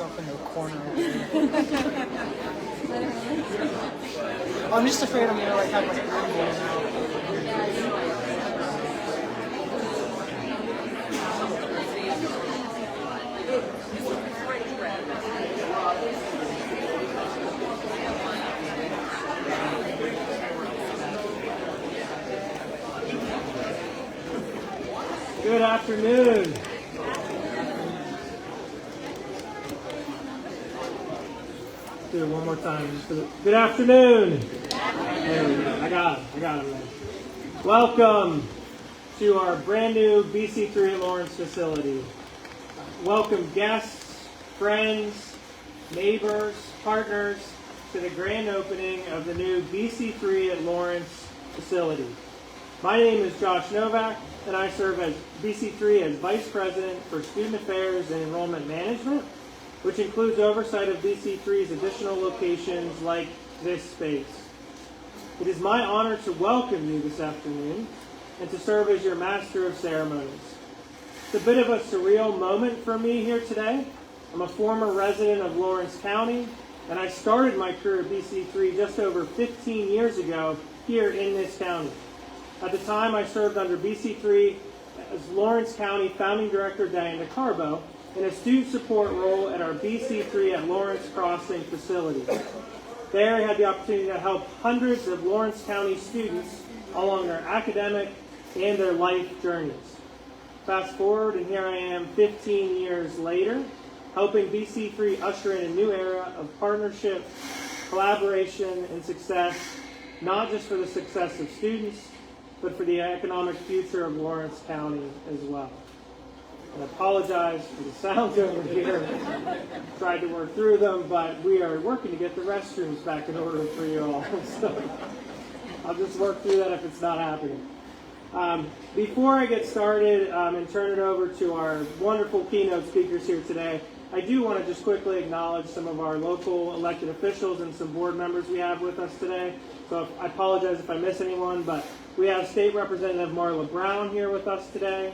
myself into a corner over here. I'm just afraid I'm gonna have my room blown out. Good afternoon. Do it one more time. Good afternoon. There we go. I got him. Welcome to our brand new BC3 Lawrence facility. Welcome guests, friends, neighbors, partners to the grand opening of the new BC3 Lawrence facility. My name is Josh Novak, and I serve as BC3 as Vice President for Student Affairs and Enrollment Management, which includes oversight of BC3's additional locations like this space. It is my honor to welcome you this afternoon and to serve as your Master of Ceremonies. It's a bit of a surreal moment for me here today. I'm a former resident of Lawrence County, and I started my career at BC3 just over 15 years ago here in this county. At the time, I served under BC3 as Lawrence County Founding Director Diana Carbo in a student support role at our BC3 at Lawrence Crossing facility. There, I had the opportunity to help hundreds of Lawrence County students along their academic and their life journeys. Fast forward, and here I am 15 years later, helping BC3 usher in a new era of partnership, collaboration, and success, not just for the success of students, but for the economic future of Lawrence County as well. I apologize for the sounds over here. Tried to work through them, but we are working to get the restrooms back in order for you all. So I'll just work through that if it's not happening. Before I get started and turn it over to our wonderful keynote speakers here today, I do want to just quickly acknowledge some of our local elected officials and some board members we have with us today. So I apologize if I miss anyone, but we have State Representative Marla Brown here with us today.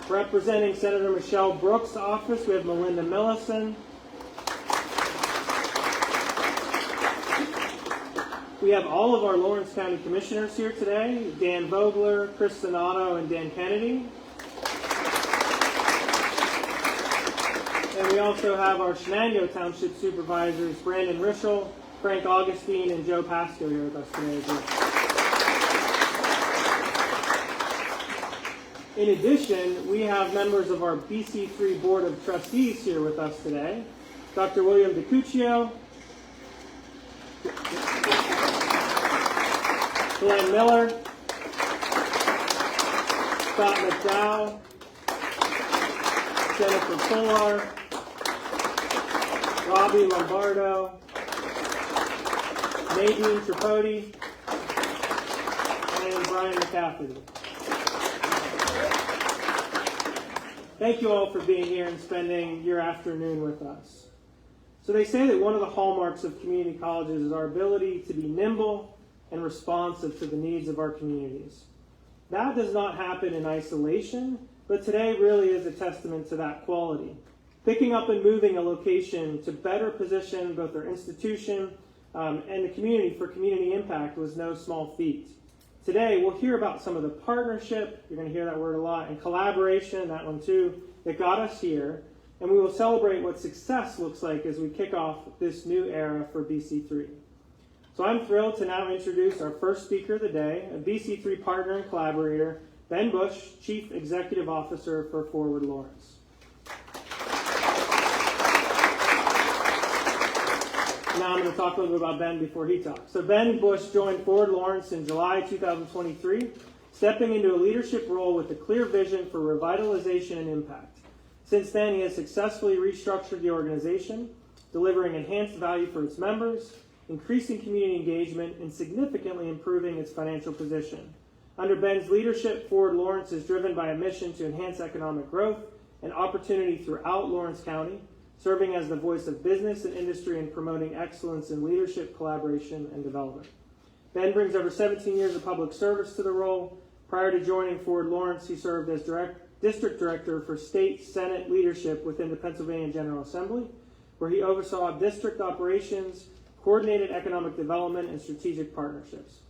Representing Senator Michelle Brooks' office, we have Melinda Millison. We have all of our Lawrence County Commissioners here today, Dan Vogler, Chris Sonato, and Dan Kennedy. And we also have our Shenango Township Supervisors, Brandon Rischel, Frank Augustine, and Joe Pasco here with us today as well. In addition, we have members of our BC3 Board of Trustees here with us today. Dr. William DiCuccio, Glenn Miller, Scott McDowell, Jennifer Polar, Robbie Lombardo, Nadine Tripodi, and Brian McCafferty. Thank you all for being here and spending your afternoon with us. So they say that one of the hallmarks of community colleges is our ability to be nimble and responsive to the needs of our communities. That does not happen in isolation, but today really is a testament to that quality. Picking up and moving a location to better position both our institution and the community for community impact was no small feat. Today, we'll hear about some of the partnership, you're going to hear that word a lot, and collaboration, that one too, that got us here. And we will celebrate what success looks like as we kick off this new era for BC3. So I'm thrilled to now introduce our first speaker of the day, a BC3 partner and collaborator, Ben Bush, Chief Executive Officer for Forward Lawrence. Now I'm going to talk a little bit about Ben before he talks. So Ben Bush joined Forward Lawrence in July 2023, stepping into a leadership role with a clear vision for revitalization and impact. Since then, he has successfully restructured the organization, delivering enhanced value for its members, increasing community engagement, and significantly improving its financial position. Under Ben's leadership, Forward Lawrence is driven by a mission to enhance economic growth and opportunity throughout Lawrence County, serving as the voice of business and industry and promoting excellence in leadership, collaboration, and development. Ben brings over 17 years of public service to the role. Prior to joining Forward Lawrence, he served as District Director for State Senate Leadership within the Pennsylvania General Assembly, where he oversaw district operations, coordinated economic development, and strategic partnerships.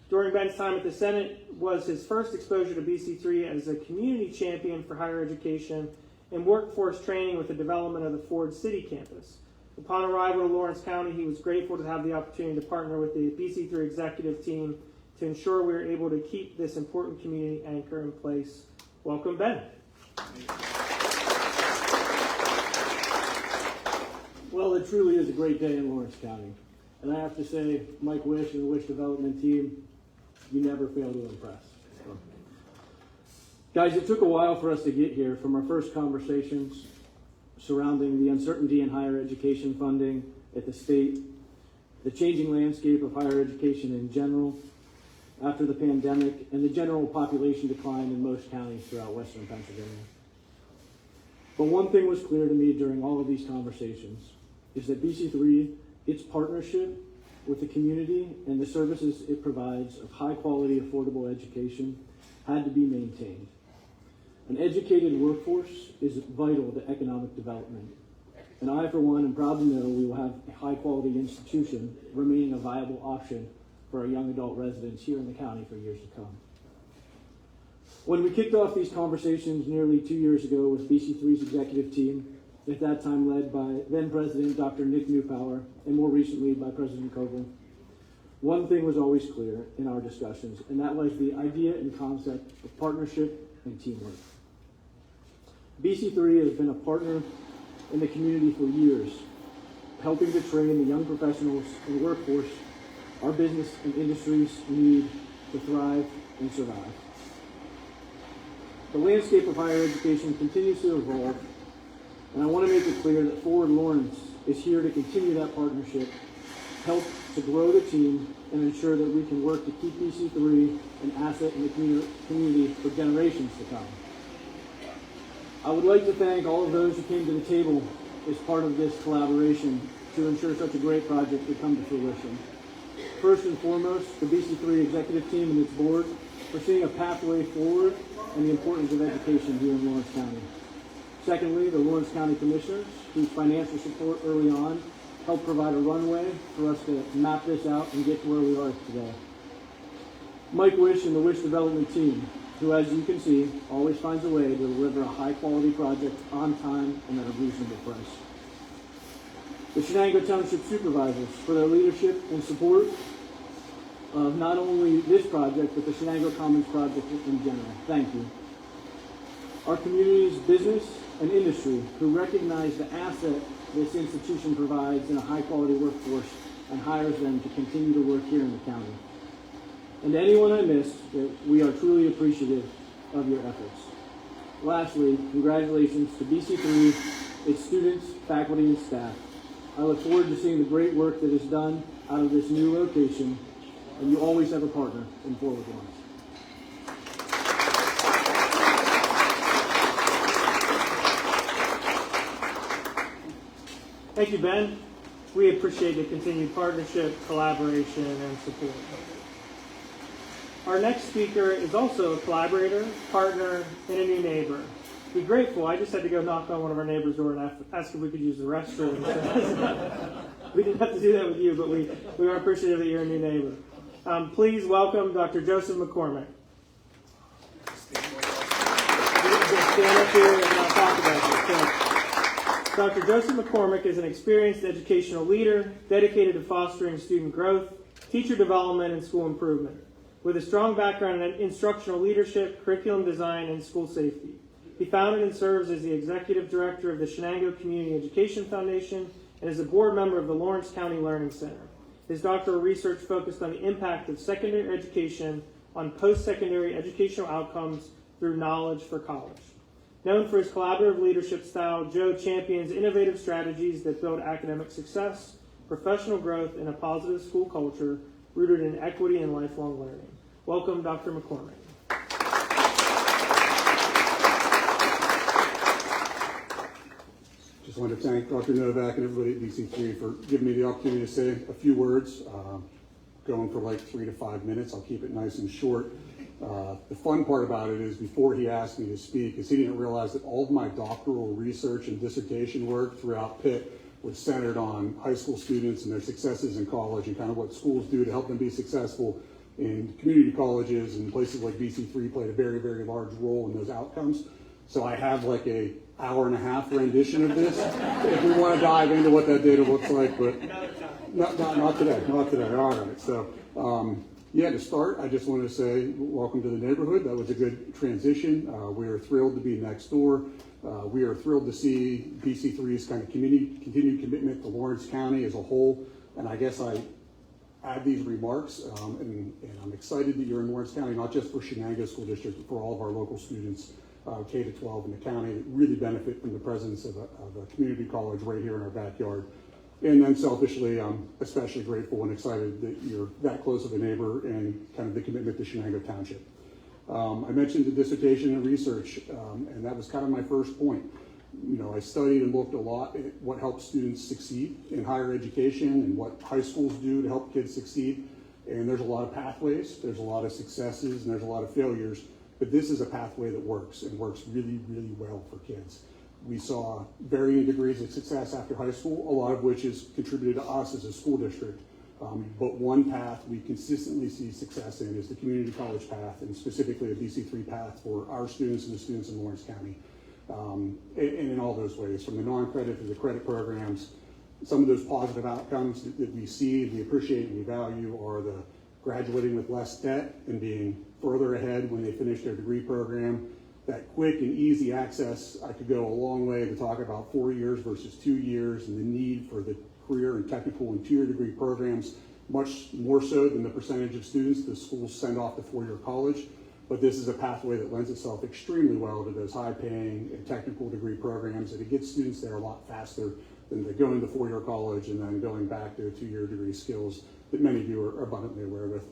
During Ben's time at the Senate was his first exposure to BC3 as a community champion for higher education and workforce training with the development of the Ford City campus. Upon arrival to Lawrence County, he was grateful to have the opportunity to partner with the BC3 executive team to ensure we were able to keep this important community anchor in place. Welcome, Ben. Well, it truly is a great day in Lawrence County. And I have to say, Mike Wish and the Wish Development team, you never fail to impress. So. Guys, it took a while for us to get here, from our first conversations surrounding the uncertainty in higher education funding at the state, the changing landscape of higher education in general after the pandemic, and the general population decline in most counties throughout Western Pennsylvania. But one thing was clear to me during all of these conversations is that BC3, its partnership with the community and the services it provides of high quality, affordable education had to be maintained. An educated workforce is vital to economic development. And I, for one, am proud to know we will have a high quality institution remaining a viable option for our young adult residents here in the county for years to come. When we kicked off these conversations nearly 2 years ago with BC3's executive team, at that time led by then President Dr. Nick Newpower and more recently by President Copeland, one thing was always clear in our discussions, and that was the idea and concept of partnership and teamwork. BC3 has been a partner in the community for years, helping to train the young professionals and workforce our business and industries need to thrive and survive. The landscape of higher education continues to evolve, and I want to make it clear that Forward Lawrence is here to continue that partnership, help to grow the team, and ensure that we can work to keep BC3 an asset in the community for generations to come. I would like to thank all of those who came to the table as part of this collaboration to ensure such a great project would come to fruition. First and foremost, the BC3 executive team and its board for seeing a pathway forward and the importance of education here in Lawrence County. Secondly, the Lawrence County Commissioners, whose financial support early on helped provide a runway for us to map this out and get to where we are today. Mike Wish and the Wish Development team, who, as you can see, always finds a way to deliver a high-quality project on time and at a reasonable price. The Shenango Township Supervisors for their leadership and support of not only this project, but the Shenango Commons project in general. Thank you. Our community's business and industry, who recognize the asset this institution provides in a high-quality workforce and hires them to continue to work here in the county. And to anyone I missed, we are truly appreciative of your efforts. Lastly, congratulations to BC3, its students, faculty, and staff. I look forward to seeing the great work that is done out of this new location, and you always have a partner in Forward Lawrence. Thank you, Ben. We appreciate the continued partnership, collaboration, and support. Our next speaker is also a collaborator, partner, and a new neighbor. Be grateful. I just had to go knock on one of our neighbors' door and ask if we could use the restroom. We didn't have to do that with you, but we are appreciative that you're a new neighbor. Please welcome Dr. Joseph McCormick. Stand up here and I'll talk about this. Dr. Joseph McCormick is an experienced educational leader dedicated to fostering student growth, teacher development, and school improvement. With a strong background in instructional leadership, curriculum design, and school safety. He founded and serves as the executive director of the Shenango Community Education Foundation and is a board member of the Lawrence County Learning Center. His doctoral research focused on the impact of secondary education on post-secondary educational outcomes through knowledge for college. Known for his collaborative leadership style, Joe champions innovative strategies that build academic success, professional growth, and a positive school culture rooted in equity and lifelong learning. Welcome, Dr. McCormick. Just want to thank Dr. Novak and everybody at BC3 for giving me the opportunity to say a few words. going for like 3 to 5 minutes. I'll keep it nice and short. The fun part about it is before he asked me to speak is he didn't realize that all of my doctoral research and dissertation work throughout Pitt was centered on high school students and their successes in college and kind of what schools do to help them be successful. And community colleges and places like BC3 played a very, very large role in those outcomes. So I have like a hour-and-a-half rendition of this if we want to dive into what that data looks like, but not today. All right. So yeah, to start, I just want to say welcome to the neighborhood. That was a good transition. We are thrilled to be next door. We are thrilled to see BC3's kind of continued commitment to Lawrence County as a whole. And I guess I add these remarks, and I'm excited that you're in Lawrence County, not just for Shenango School District, but for all of our local students, K to 12 in the county, that really benefit from the presence of a community college right here in our backyard. And then selfishly, I'm especially grateful and excited that you're that close of a neighbor and kind of the commitment to Shenango Township. I mentioned the dissertation and research, and that was kind of my first point. You know, I studied and looked a lot at what helps students succeed in higher education and what high schools do to help kids succeed. And there's a lot of pathways, there's a lot of successes, and there's a lot of failures. But this is a pathway that works and works really, really well for kids. We saw varying degrees of success after high school, a lot of which is contributed to us as a school district. But one path we consistently see success in is the community college path, and specifically a BC3 path for our students and the students in Lawrence County. And in all those ways, from the non-credit to the credit programs, some of those positive outcomes that we see, we appreciate, and we value are the graduating with less debt and being further ahead when they finish their degree program. That quick and easy access, I could go a long way to talk about 4 years versus 2 years and the need for the career and technical and two-year degree programs, much more so than the percentage of students the schools send off to four-year college. But this is a pathway that lends itself extremely well to those high-paying and technical degree programs, and it gets students there a lot faster than they going to four-year college and then going back to two-year degree skills that many of you are abundantly aware with.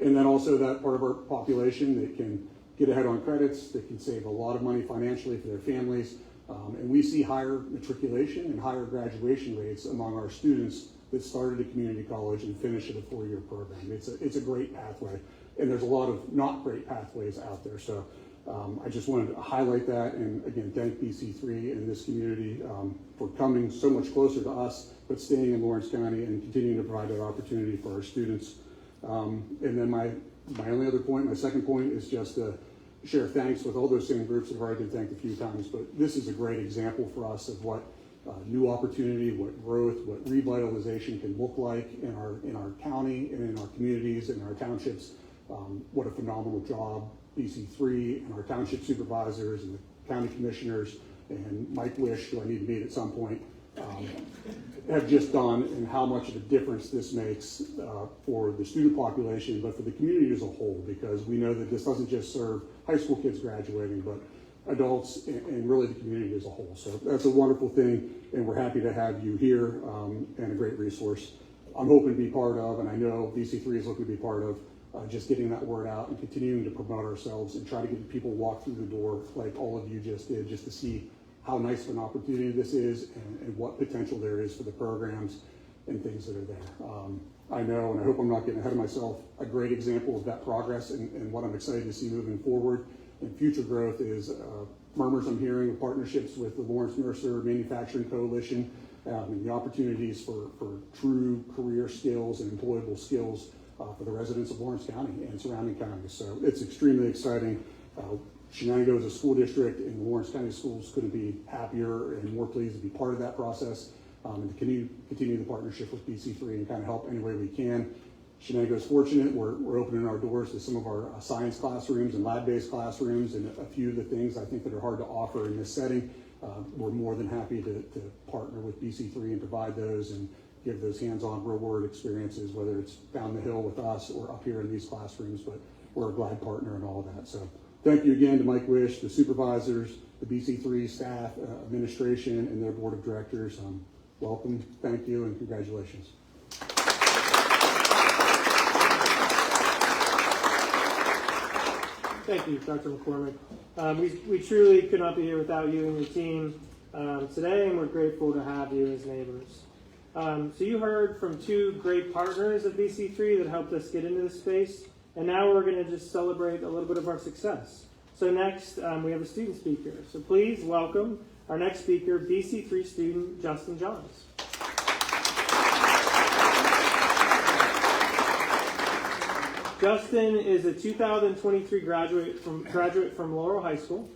And then also that part of our population that can get ahead on credits, that can save a lot of money financially for their families. And we see higher matriculation and higher graduation rates among our students that started at community college and finished at a four-year program. It's a great pathway. And there's a lot of not great pathways out there. So I just wanted to highlight that, and again, thank BC3 and this community for coming so much closer to us, but staying in Lawrence County and continuing to provide that opportunity for our students. And then my only other point, my second point, is just to share thanks with all those same groups that have already been thanked a few times, but this is a great example for us of what new opportunity, what growth, what revitalization can look like in our county and in our communities and our townships. What a phenomenal job BC3 and our township supervisors and the county commissioners and Mike Wish, who I need to meet at some point, have just done, and how much of a difference this makes for the student population, but for the community as a whole, because we know that this doesn't just serve high school kids graduating, but adults and really the community as a whole. So that's a wonderful thing, and we're happy to have you here and a great resource. I'm hoping to be part of, and I know BC3 is looking to be part of, just getting that word out and continuing to promote ourselves and try to get people walk through the door like all of you just did, just to see how nice of an opportunity this is and what potential there is for the programs and things that are there. I know, and I hope I'm not getting ahead of myself, a great example of that progress and what I'm excited to see moving forward and future growth is murmurs I'm hearing of partnerships with the Lawrence Mercer Manufacturing Coalition and the opportunities for true career skills and employable skills for the residents of Lawrence County and surrounding counties. So it's extremely exciting. Shenango is a school district, and the Lawrence County Schools couldn't be happier and more pleased to be part of that process and to continue the partnership with BC3 and kind of help any way we can. Shenango is fortunate. We're opening our doors to some of our science classrooms and lab-based classrooms and a few of the things I think that are hard to offer in this setting. We're more than happy to partner with BC3 and provide those and give those hands-on real-world experiences, whether it's down the hill with us or up here in these classrooms, but we're a glad partner in all of that. So thank you again to Mike Wish, the supervisors, the BC3 staff, administration, and their board of directors. Welcome, thank you, and congratulations. Thank you, Dr. McCormick. We truly could not be here without you and your team today, and we're grateful to have you as neighbors. So you heard from two great partners at BC3 that helped us get into this space, and now we're going to just celebrate a little bit of our success. So next, we have a student speaker. So please welcome our next speaker, BC3 student Justin Johns. Justin is a 2023 graduate from Laurel High School.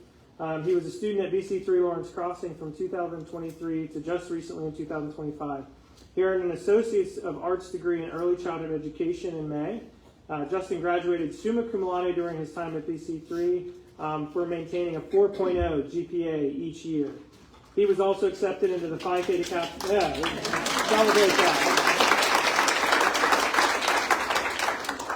He was a student at BC3 Lawrence Crossing from 2023 to just recently in 2025. He earned an Associate's of Arts degree in Early Childhood Education in May. Justin graduated summa cum laude during his time at BC3 for maintaining a 4.0 GPA each year. He was also accepted into the Phi Theta Kappa. Celebrate that.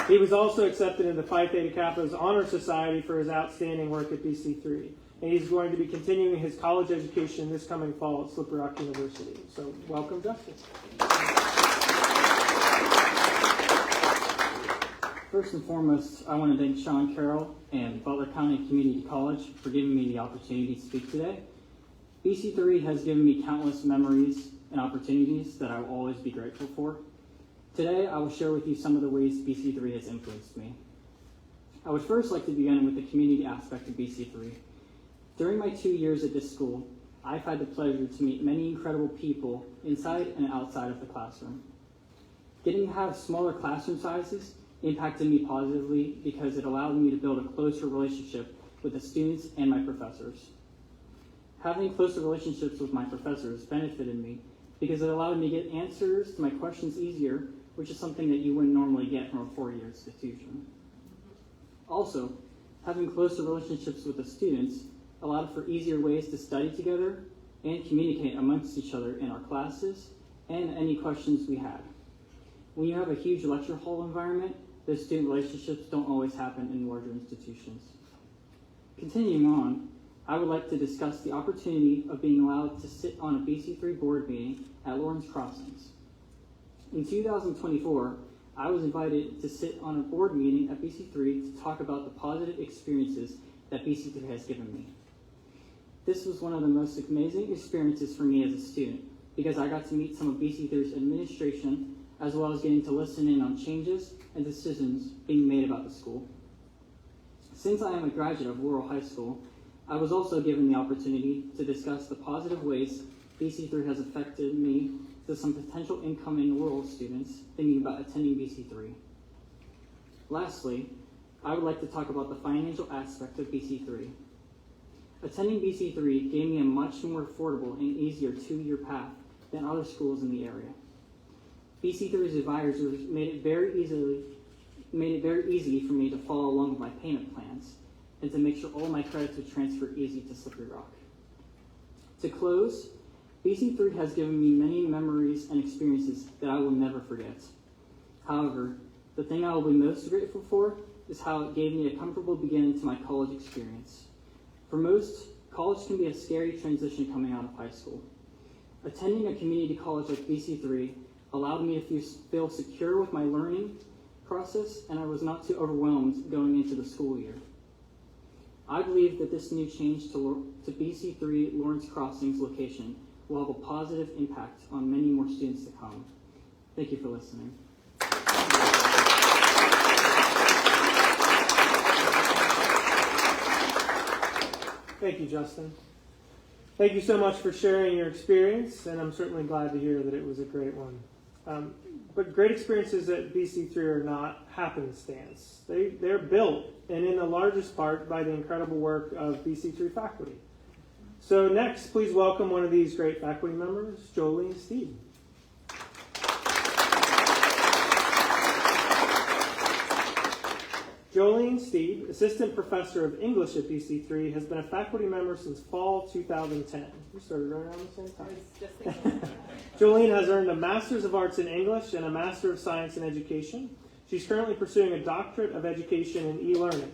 He was also accepted into the Phi Theta Kappa's Honor Society for his outstanding work at BC3. And he's going to be continuing his college education this coming fall at Slippery Rock University. So welcome, Justin. First and foremost, I want to thank Sean Carroll and Butler County Community College for giving me the opportunity to speak today. BC3 has given me countless memories and opportunities that I will always be grateful for. Today, I will share with you some of the ways BC3 has influenced me. I would first like to begin with the community aspect of BC3. During my 2 years at this school, I've had the pleasure to meet many incredible people inside and outside of the classroom. Getting to have smaller classroom sizes impacted me positively because it allowed me to build a closer relationship with the students and my professors. Having closer relationships with my professors benefited me because it allowed me to get answers to my questions easier, which is something that you wouldn't normally get from a four-year institution. Also, having closer relationships with the students allowed for easier ways to study together and communicate amongst each other in our classes and any questions we had. When you have a huge lecture hall environment, those student relationships don't always happen in larger institutions. Continuing on, I would like to discuss the opportunity of being allowed to sit on a BC3 board meeting at Lawrence Crossings. In 2024, I was invited to sit on a board meeting at BC3 to talk about the positive experiences that BC3 has given me. This was one of the most amazing experiences for me as a student because I got to meet some of BC3's administration as well as getting to listen in on changes and decisions being made about the school. Since I am a graduate of Laurel High School, I was also given the opportunity to discuss the positive ways BC3 has affected me to some potential incoming Laurel students thinking about attending BC3. Lastly, I would like to talk about the financial aspect of BC3. Attending BC3 gave me a much more affordable and easier 2-year path than other schools in the area. BC3's advisors made it very easy for me to follow along with my payment plans and to make sure all my credits would transfer easy to Slippery Rock. To close, BC3 has given me many memories and experiences that I will never forget. However, the thing I will be most grateful for is how it gave me a comfortable beginning to my college experience. For most, college can be a scary transition coming out of high school. Attending a community college like BC3 allowed me to feel secure with my learning process, and I was not too overwhelmed going into the school year. I believe that this new change to BC3 Lawrence Crossings location will have a positive impact on many more students to come. Thank you for listening. Thank you, Justin. Thank you so much for sharing your experience, and I'm certainly glad to hear that it was a great one. But great experiences at BC3 are not happenstance. They're built, and in the largest part, by the incredible work of BC3 faculty. So next, please welcome one of these great faculty members, Jolene Steed. Jolene Steed, Assistant Professor of English at BC3, has been a faculty member since fall 2010. We started right around the same time. Jolene has earned a Master's of Arts in English and a Master of Science in Education. She's currently pursuing a Doctorate of Education in e-learning.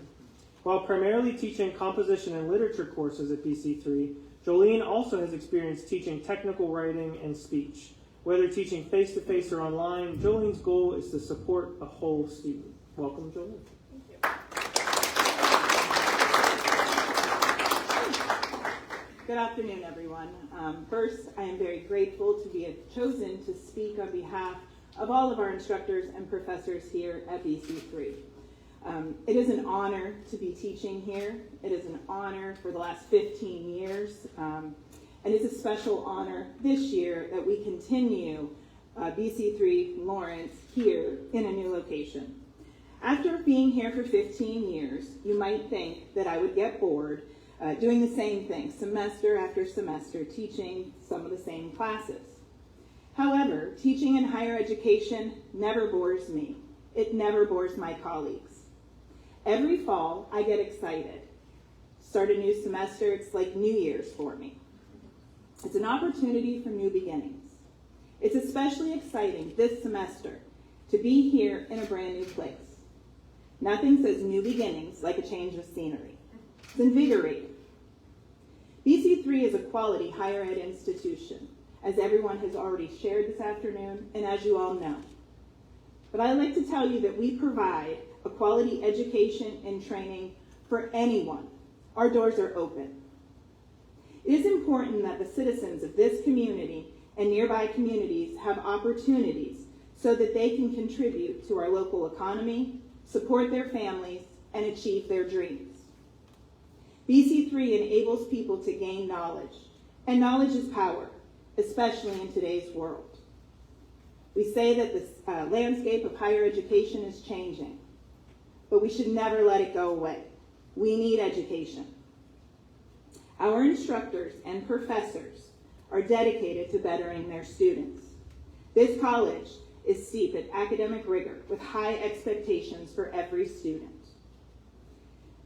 While primarily teaching composition and literature courses at BC3, Jolene also has experience teaching technical writing and speech. Whether teaching face-to-face or online, Jolene's goal is to support the whole student. Welcome, Jolene. Good afternoon, everyone. First, I am very grateful to be chosen to speak on behalf of all of our instructors and professors here at BC3. It is an honor to be teaching here. It is an honor for the last 15 years. And it's a special honor this year that we continue BC3 Lawrence here in a new location. After being here for 15 years, you might think that I would get bored doing the same thing semester after semester, teaching some of the same classes. However, teaching in higher education never bores me. It never bores my colleagues. Every fall, I get excited. Start a new semester, it's like New Year's for me. It's an opportunity for new beginnings. It's especially exciting this semester to be here in a brand new place. Nothing says new beginnings like a change of scenery. It's invigorating. BC3 is a quality higher ed institution, as everyone has already shared this afternoon, and as you all know. But I'd like to tell you that we provide a quality education and training for anyone. Our doors are open. It is important that the citizens of this community and nearby communities have opportunities so that they can contribute to our local economy, support their families, and achieve their dreams. BC3 enables people to gain knowledge, and knowledge is power, especially in today's world. We say that the landscape of higher education is changing, but we should never let it go away. We need education. Our instructors and professors are dedicated to bettering their students. This college is steeped in academic rigor with high expectations for every student.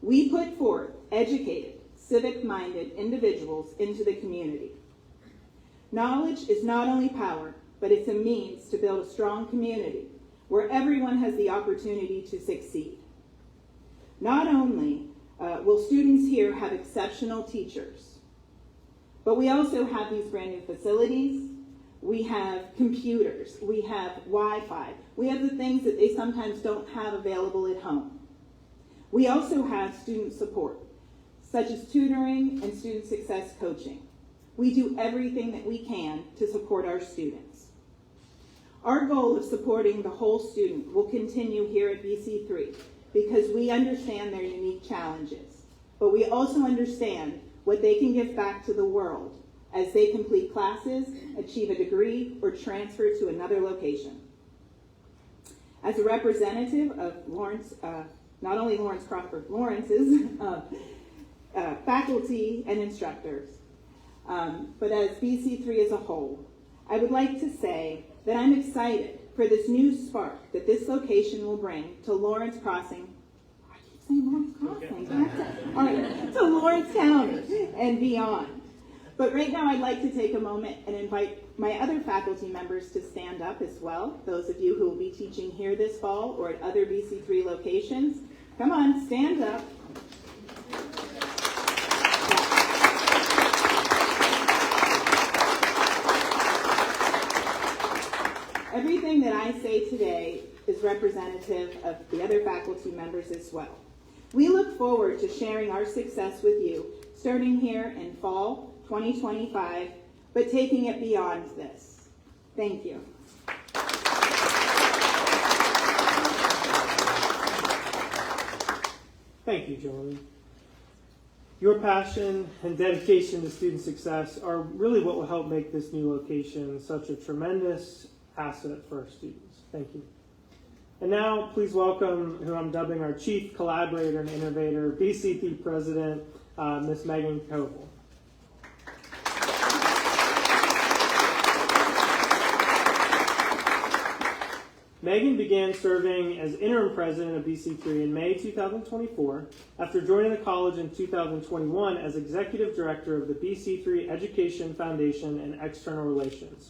We put forth educated, civic-minded individuals into the community. Knowledge is not only power, but it's a means to build a strong community where everyone has the opportunity to succeed. Not only will students here have exceptional teachers, but we also have these brand new facilities. We have computers, we have Wi-Fi, we have the things that they sometimes don't have available at home. We also have student support, such as tutoring and student success coaching. We do everything that we can to support our students. Our goal of supporting the whole student will continue here at BC3 because we understand their unique challenges, but we also understand what they can give back to the world as they complete classes, achieve a degree, or transfer to another location. As a representative of Lawrence, not only Lawrence Crawford, Lawrence's faculty and instructors, but as BC3 as a whole, I would like to say that I'm excited for this new spark that this location will bring to Lawrence Crossing. I keep saying Lawrence Crossing. All right, to Lawrence County and beyond. But right now I'd like to take a moment and invite my other faculty members to stand up as well. Those of you who will be teaching here this fall or at other BC3 locations. Come on, stand up. Everything that I say today is representative of the other faculty members as well. We look forward to sharing our success with you, starting here in fall 2025, but taking it beyond this. Thank you. Thank you, Jolie. Your passion and dedication to student success are really what will help make this new location such a tremendous asset for our students. Thank you. And now, please welcome who I'm dubbing our Chief Collaborator and Innovator, BC3 President, Ms. Megan Koval. Megan began serving as interim president of BC3 in May 2024 after joining the college in 2021 as executive director of the BC3 Education Foundation and External Relations.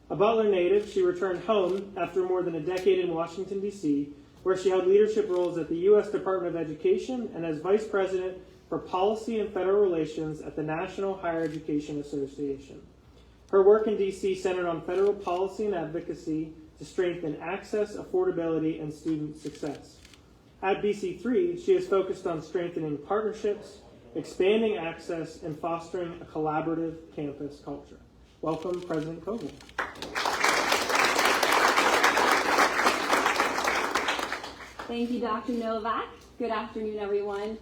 A Butler native, she returned home after more than a decade in Washington, D.C., where she held leadership roles at the U.S. Department of Education and as vice president for policy and federal relations at the National Higher Education Association. Her work in D.C. centered on federal policy and advocacy to strengthen access, affordability, and student success. At BC3, she has focused on strengthening partnerships, expanding access, and fostering a collaborative campus culture. Welcome, President Koval. Thank you, Dr. Novak. Good afternoon, everyone.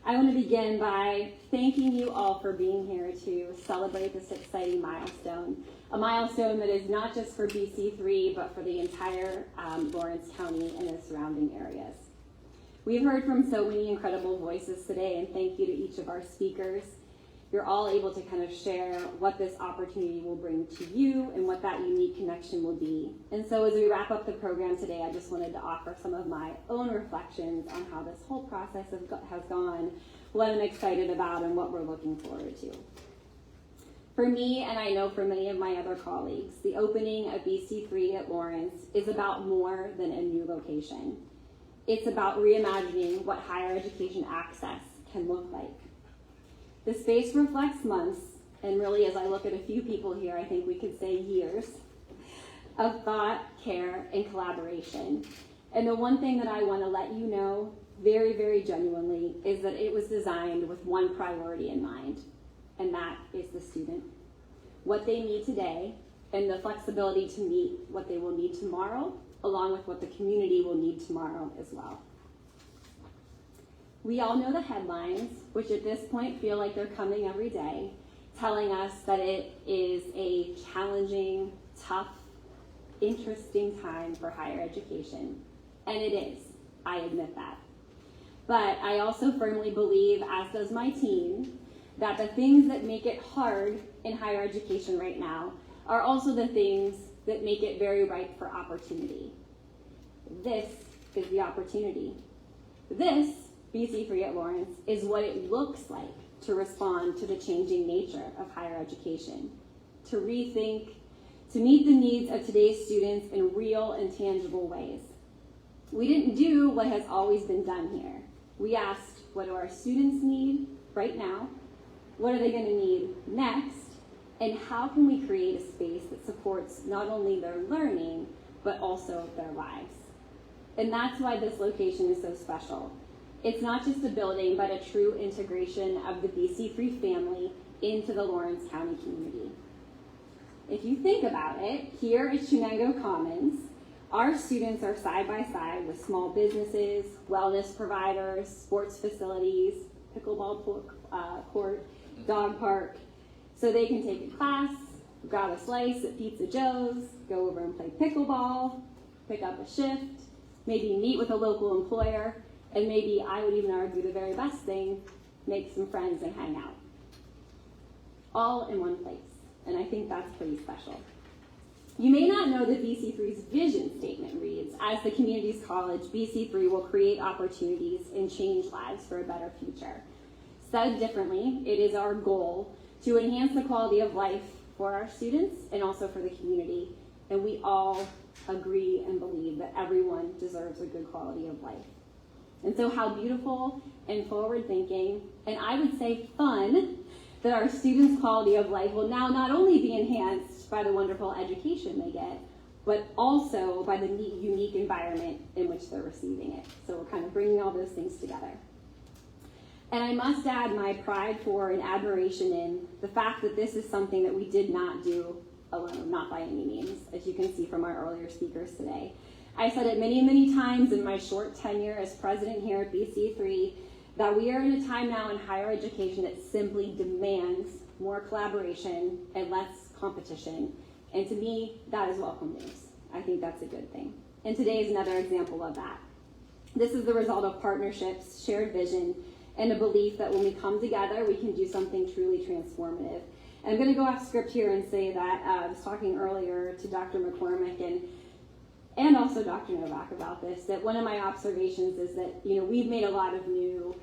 I want to begin by thanking you all for being here to celebrate this exciting milestone, a milestone that is not just for BC3, but for the entire Lawrence County and the surrounding areas. We've heard from so many incredible voices today, and thank you to each of our speakers. You're all able to kind of share what this opportunity will bring to you and what that unique connection will be. And so as we wrap up the program today, I just wanted to offer some of my own reflections on how this whole process has gone, what I'm excited about, and what we're looking forward to. For me, and I know for many of my other colleagues, the opening of BC3 at Lawrence is about more than a new location. It's about reimagining what higher education access can look like. The space reflects months, and really as I look at a few people here, I think we could say years, of thought, care, and collaboration. And the one thing that I want to let you know very, very genuinely is that it was designed with one priority in mind, and that is the student. What they need today, and the flexibility to meet what they will need tomorrow, along with what the community will need tomorrow as well. We all know the headlines, which at this point feel like they're coming every day, telling us that it is a challenging, tough, interesting time for higher education. And it is, I admit that. But I also firmly believe, as does my team, that the things that make it hard in higher education right now are also the things that make it very ripe for opportunity. This is the opportunity. This, BC3 at Lawrence, is what it looks like to respond to the changing nature of higher education, to rethink, to meet the needs of today's students in real and tangible ways. We didn't do what has always been done here. We asked, what do our students need right now? What are they going to need next? And how can we create a space that supports not only their learning, but also their lives? And that's why this location is so special. It's not just a building, but a true integration of the BC3 family into the Lawrence County community. If you think about it, here at Shenango Commons, our students are side by side with small businesses, wellness providers, sports facilities, pickleball court, dog park, so they can take a class, grab a slice at Pizza Joe's, go over and play pickleball, pick up a shift, maybe meet with a local employer, and maybe I would even argue the very best thing, make some friends and hang out. All in one place, and I think that's pretty special. You may not know that BC3's vision statement reads, as the community's college, BC3 will create opportunities and change lives for a better future. Said differently, it is our goal to enhance the quality of life for our students and also for the community, and we all agree and believe that everyone deserves a good quality of life. And so how beautiful and forward-thinking, and I would say fun, that our students' quality of life will now not only be enhanced by the wonderful education they get, but also by the unique environment in which they're receiving it. So we're kind of bringing all those things together. And I must add my pride for and admiration in the fact that this is something that we did not do alone, not by any means, as you can see from our earlier speakers today. I said it many, many times in my short tenure as president here at BC3 that we are in a time now in higher education that simply demands more collaboration and less competition. And to me, that is welcome news. I think that's a good thing. And today is another example of that. This is the result of partnerships, shared vision, and a belief that when we come together, we can do something truly transformative. And I'm going to go off script here and say that I was talking earlier to Dr. McCormick and also Dr. Novak about this, that one of my observations is that, we've made a lot of new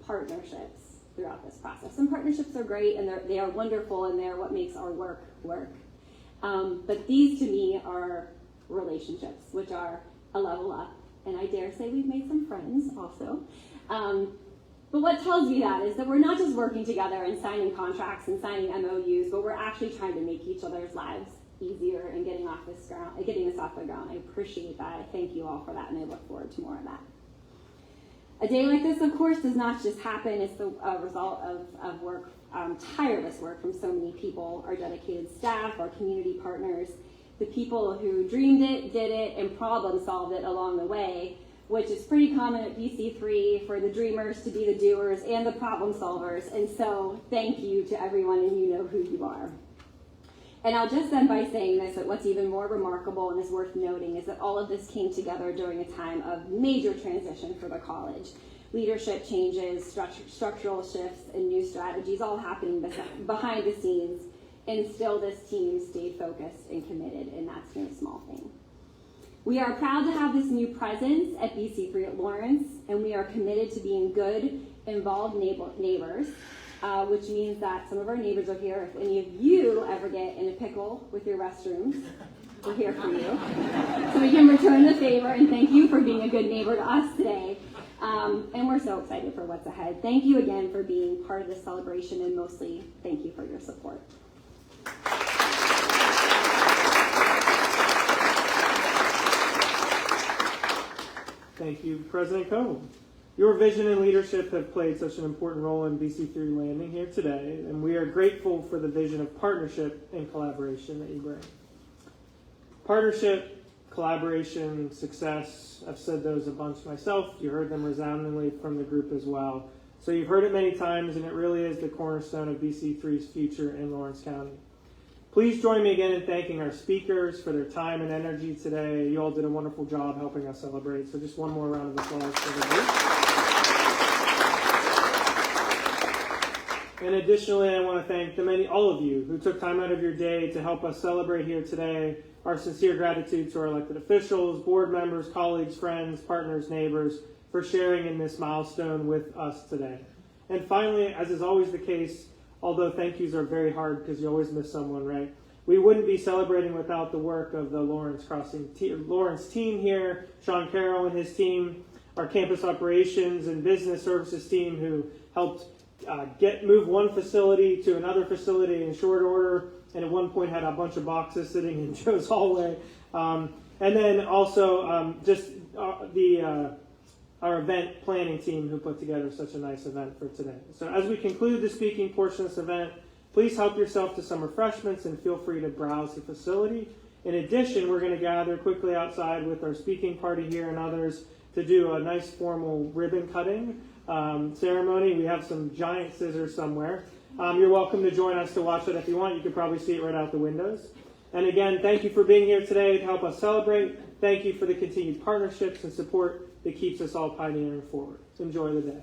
partnerships throughout this process. And partnerships are great, and they are wonderful, and they're what makes our work work. But these, to me, are relationships, which are a level up. And I dare say we've made some friends also. But what tells me that is that we're not just working together and signing contracts and signing MOUs, but we're actually trying to make each other's lives easier and getting this off the ground. I appreciate that. I thank you all for that, and I look forward to more of that. A day like this, of course, does not just happen. It's the result of work, tireless work from so many people, our dedicated staff, our community partners, the people who dreamed it, did it, and problem solved it along the way, which is pretty common at BC3 for the dreamers to be the doers and the problem solvers. And so thank you to everyone, and you know who you are. And I'll just end by saying this, that what's even more remarkable and is worth noting is that all of this came together during a time of major transition for the college. Leadership changes, structural shifts, and new strategies all happening behind the scenes, and still this team stayed focused and committed, and that's no small thing. We are proud to have this new presence at BC3 at Lawrence, and we are committed to being good, involved neighbors, which means that some of our neighbors are here. If any of you ever get in a pickle with your restrooms, we're here for you. So we can return the favor, and thank you for being a good neighbor to us today. And we're so excited for what's ahead. Thank you again for being part of this celebration, and mostly, thank you for your support. Thank you, President Coe. Your vision and leadership have played such an important role in BC3 landing here today, and we are grateful for the vision of partnership and collaboration that you bring. Partnership, collaboration, success, I've said those a bunch myself. You heard them resoundingly from the group as well. So you've heard it many times, and it really is the cornerstone of BC3's future in Lawrence County. Please join me again in thanking our speakers for their time and energy today. You all did a wonderful job helping us celebrate. So just one more round of applause for the group. And additionally, I want to thank all of you who took time out of your day to help us celebrate here today. Our sincere gratitude to our elected officials, board members, colleagues, friends, partners, neighbors for sharing in this milestone with us today. And finally, as is always the case, although thank yous are very hard because you always miss someone, right? We wouldn't be celebrating without the work of the Lawrence team here, Sean Carroll and his team, our campus operations and business services team who helped move one facility to another facility in short order, and at one point had a bunch of boxes sitting in Joe's hallway. And then also our event planning team who put together such a nice event for today. So as we conclude the speaking portion of this event, please help yourself to some refreshments and feel free to browse the facility. In addition, we're going to gather quickly outside with our speaking party here and others to do a nice formal ribbon cutting ceremony. We have some giant scissors somewhere. You're welcome to join us to watch it if you want. You can probably see it right out the windows. And again, thank you for being here today to help us celebrate. Thank you for the continued partnerships and support that keeps us all pioneering forward. Enjoy the day.